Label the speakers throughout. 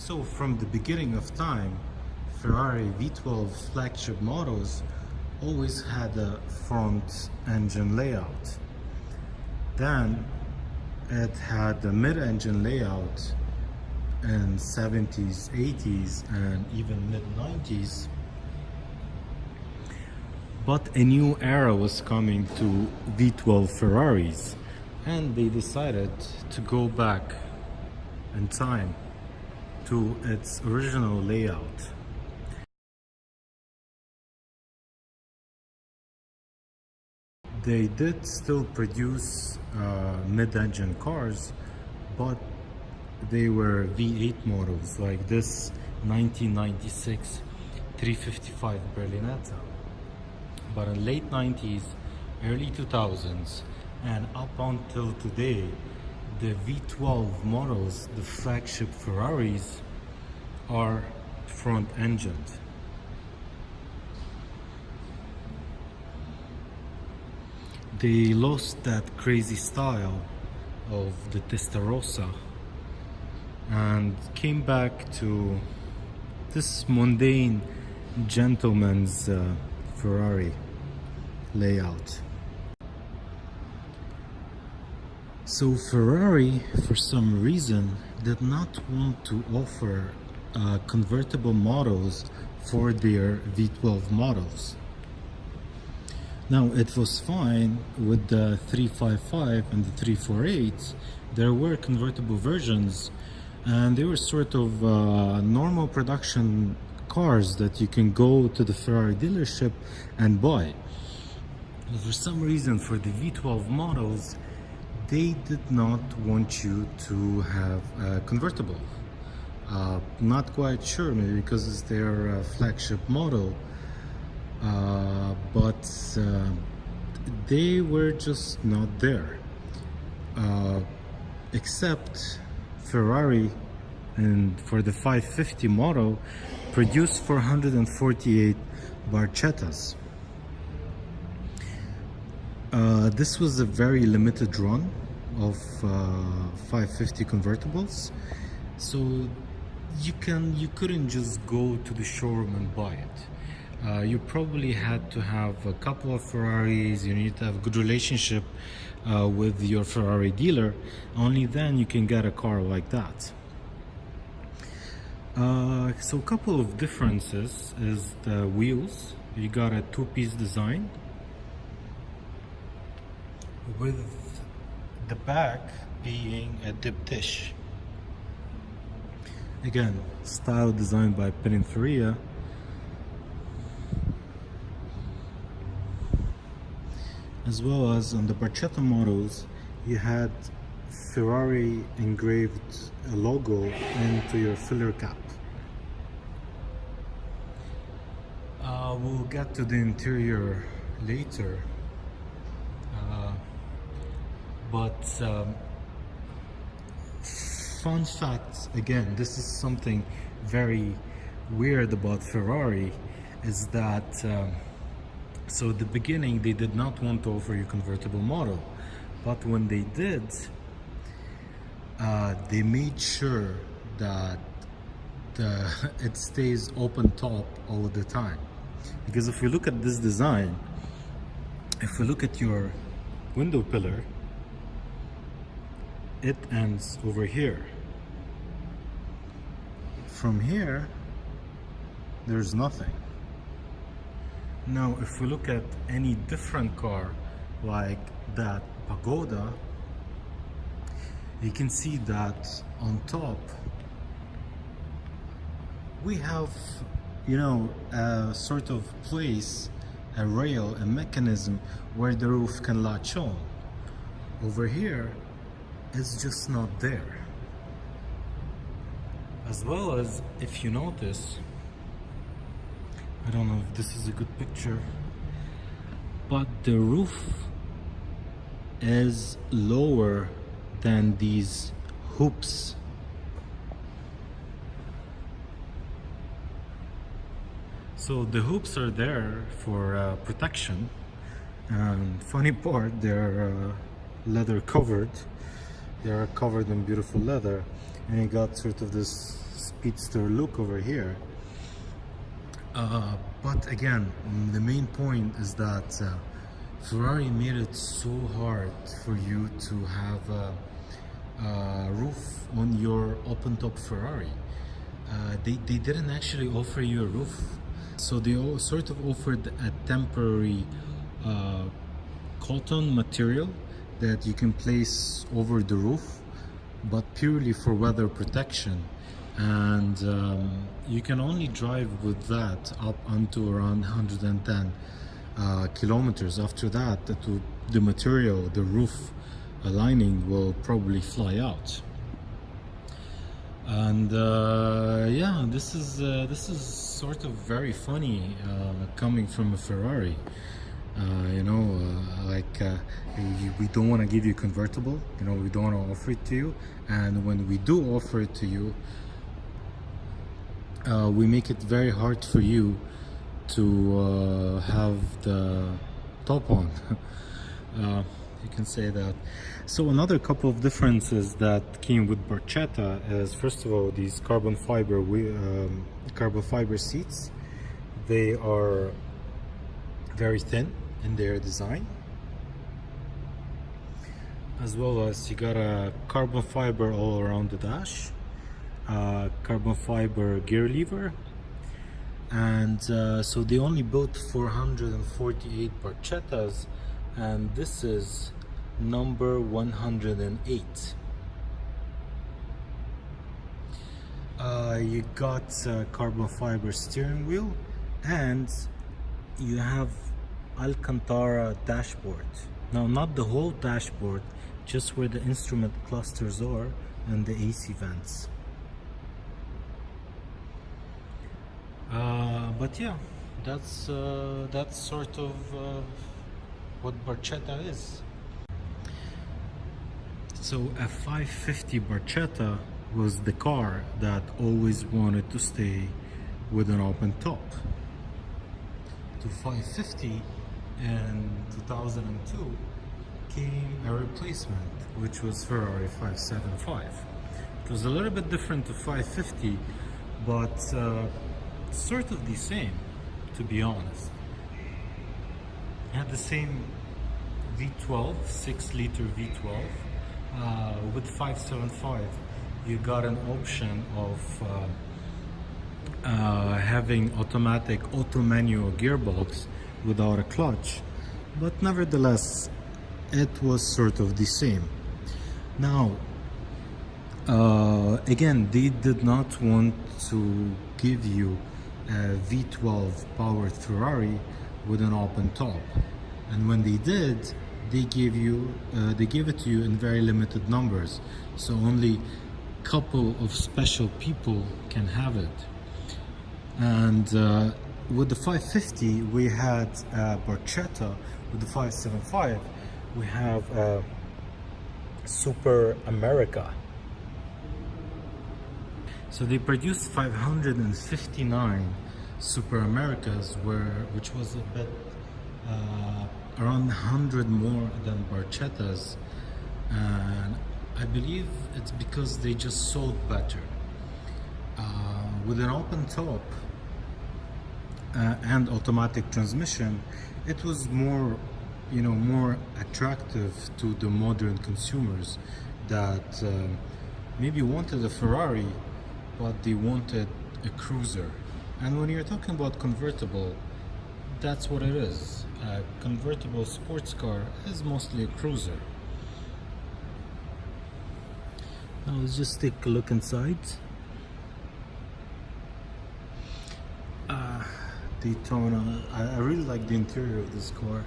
Speaker 1: So from the beginning of time, Ferrari V12 flagship models always had a front engine layout. Then it had a mid-engine layout in 70s, 80s and even mid-90s. But a new era was coming to V12 Ferraris, and they decided to go back in time to its original layout. They did still produce mid-engine cars, but they were V8 models like this 1996 355 Berlinetta. But in late 90s, early 2000s, and up until today, the V12 models, the flagship Ferraris, are front-engined. They lost that crazy style of the Testarossa and came back to this mundane gentleman's Ferrari layout. So Ferrari, for some reason, did not want to offer convertible models for their V12 models. Now, it was fine with the 355 and the 348. There were convertible versions, and they were sort of normal production cars that you can go to the Ferrari dealership and buy. But for some reason, for the V12 models, they did not want you to have a convertible. Not quite sure, maybe because it's their flagship model. But they were just not there, except Ferrari, and for the 550 model, produced 448 Barchettas. This was a very limited run of 550 convertibles, so you couldn't just go to the showroom and buy it. You probably had to have a couple of Ferraris. You need to have a good relationship with your Ferrari dealer. Only then you can get a car like that. So a couple of differences is the wheels. You got a two-piece design with the back being a dip dish. Again, style designed by Pininfarina. As well as on the Barchetta models, you had Ferrari engraved a logo into your filler cap. We'll get to the interior later, but fun fact, again, this is something very weird about Ferrari, is that so at the beginning they did not want to offer you a convertible model, but when they did, they made sure that it stays open top all the time. Because if you look at this design, if we look at your window pillar, it ends over here. From here, there's nothing. Now, if we look at any different car like that Pagoda, you can see that on top we have, you know, a sort of place, a rail, a mechanism where the roof can latch on. Over here, it's just not there. As well as, if you notice, I don't know if this is a good picture, but the roof is lower than these hoops. So the hoops are there for protection, and funny part, they're leather covered. They are covered in beautiful leather, and you got sort of this speedster look over here. But again, the main point is that Ferrari made it so hard for you to have a roof on your open-top Ferrari. They didn't actually offer you a roof, so they all sort of offered a temporary cotton material that you can place over the roof, but purely for weather protection. And you can only drive with that up unto around 110 kilometers. After that, the material, the roof lining will probably fly out. And yeah, this is sort of very funny coming from a Ferrari. You know, we don't want to give you convertible, you know, we don't want to offer it to you, and when we do offer it to you, we make it very hard for you to have the top on. You can say that. So another couple of differences that came with Barchetta is, first of all, these carbon fiber seats. They are very thin in their design, as well as you got a carbon fiber all around the dash, carbon fiber gear lever, and so they only built 448 Barchettas, and this is number 108. You got carbon fiber steering wheel, and you have Alcantara dashboard. Now, not the whole dashboard, just where the instrument clusters are and the AC vents. But yeah, that's sort of what Barchetta is. So a 550 Barchetta was the car that always wanted to stay with an open top. To 550 in 2002 came a replacement, which was Ferrari 575. It was a little bit different to 550, but sort of the same, to be honest. It had the same V12, 6-liter V12. With 575, you got an option of having automatic auto-manual gearbox without a clutch, but nevertheless, it was sort of the same. Now, again, they did not want to give you a V12 powered Ferrari with an open top, and when they did, they gave it to you in very limited numbers, so only a couple of special people can have it. And with the 550 we had Barchetta. With the 575 we have Superamerica. So they produced 559 Superamericas, which was a bit around 100 more than Barchettas, and I believe it's because they just sold better. With an open top and automatic transmission, it was more, you know, more attractive to the modern consumers that maybe wanted a Ferrari, but they wanted a cruiser. And when you're talking about convertible, that's what it is. A convertible sports car is mostly a cruiser. Now let's just take a look inside. Daytona. I really like the interior of this car.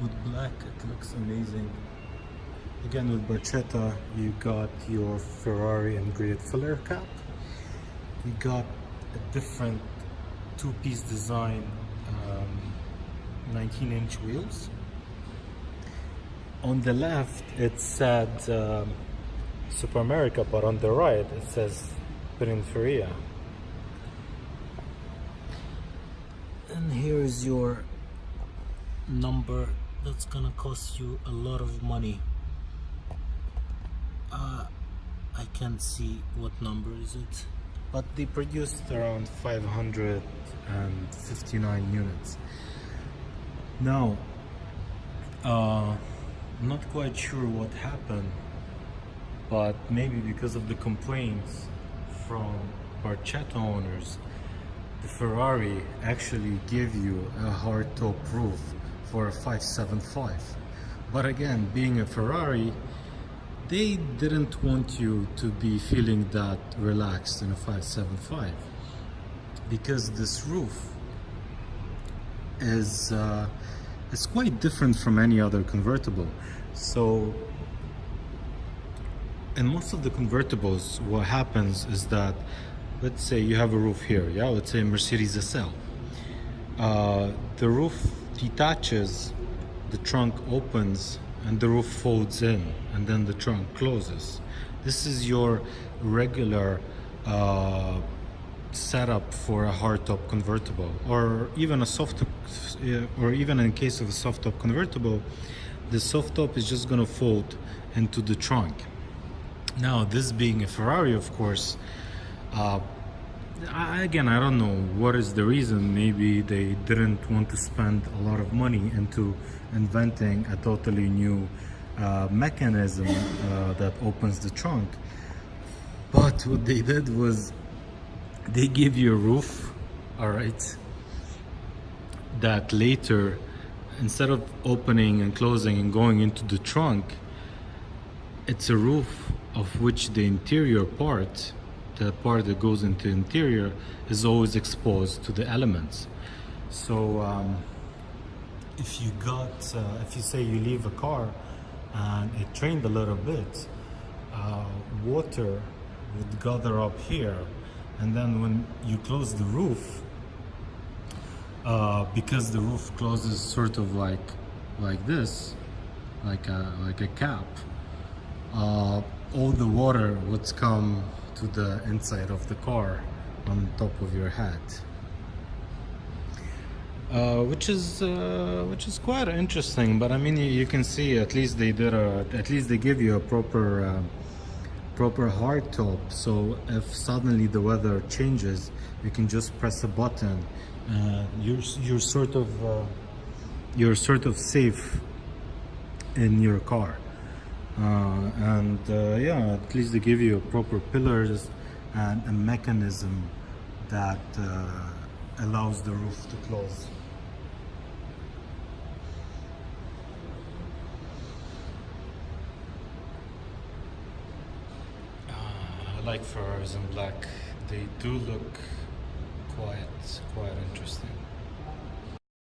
Speaker 1: With black, it looks amazing. Again, with Barchetta, you got your Ferrari engraved filler cap. You got a different two-piece design, 19-inch wheels. On the left, it said Superamerica, but on the right, it says Berlinetta. And here is your number. That's gonna cost you a lot of money. I can't see what number is it. but they produced around 559 units. Now, I'm not quite sure what happened, but maybe because of the complaints from Barchetta owners, the Ferrari actually gave you a hardtop roof for a 575. But again, being a Ferrari, they didn't want you to be feeling that relaxed in a 575, because this roof is quite different from any other convertible. So in most of the convertibles, what happens is that, let's say you have a roof here, yeah, let's say Mercedes SL. The roof detaches, the trunk opens, and the roof folds in, and then the trunk closes. This is your regular setup for a hardtop convertible, or even a soft, or even in case of a soft top convertible, the soft top is just gonna fold into the trunk. Now, this being a Ferrari, of course, again, I don't know what is the reason. Maybe they didn't want to spend a lot of money into inventing a totally new mechanism that opens the trunk. But what they did was they give you a roof, all right, that later, instead of opening and closing and going into the trunk, it's a roof of which the interior part, the part that goes into the interior, is always exposed to the elements. So if you say you leave a car and it rained a little bit, water would gather up here, and then when you close the roof, because the roof closes sort of like this, like a cap, all the water would come to the inside of the car on top of your head, which is quite interesting. But I mean, you can see at least they give you a proper hard top, so if suddenly the weather changes, you can just press a button. You're sort of safe in your car. Yeah, at least they give you proper pillars and a mechanism that allows the roof to close. I like Ferraris in black. They do look quite interesting.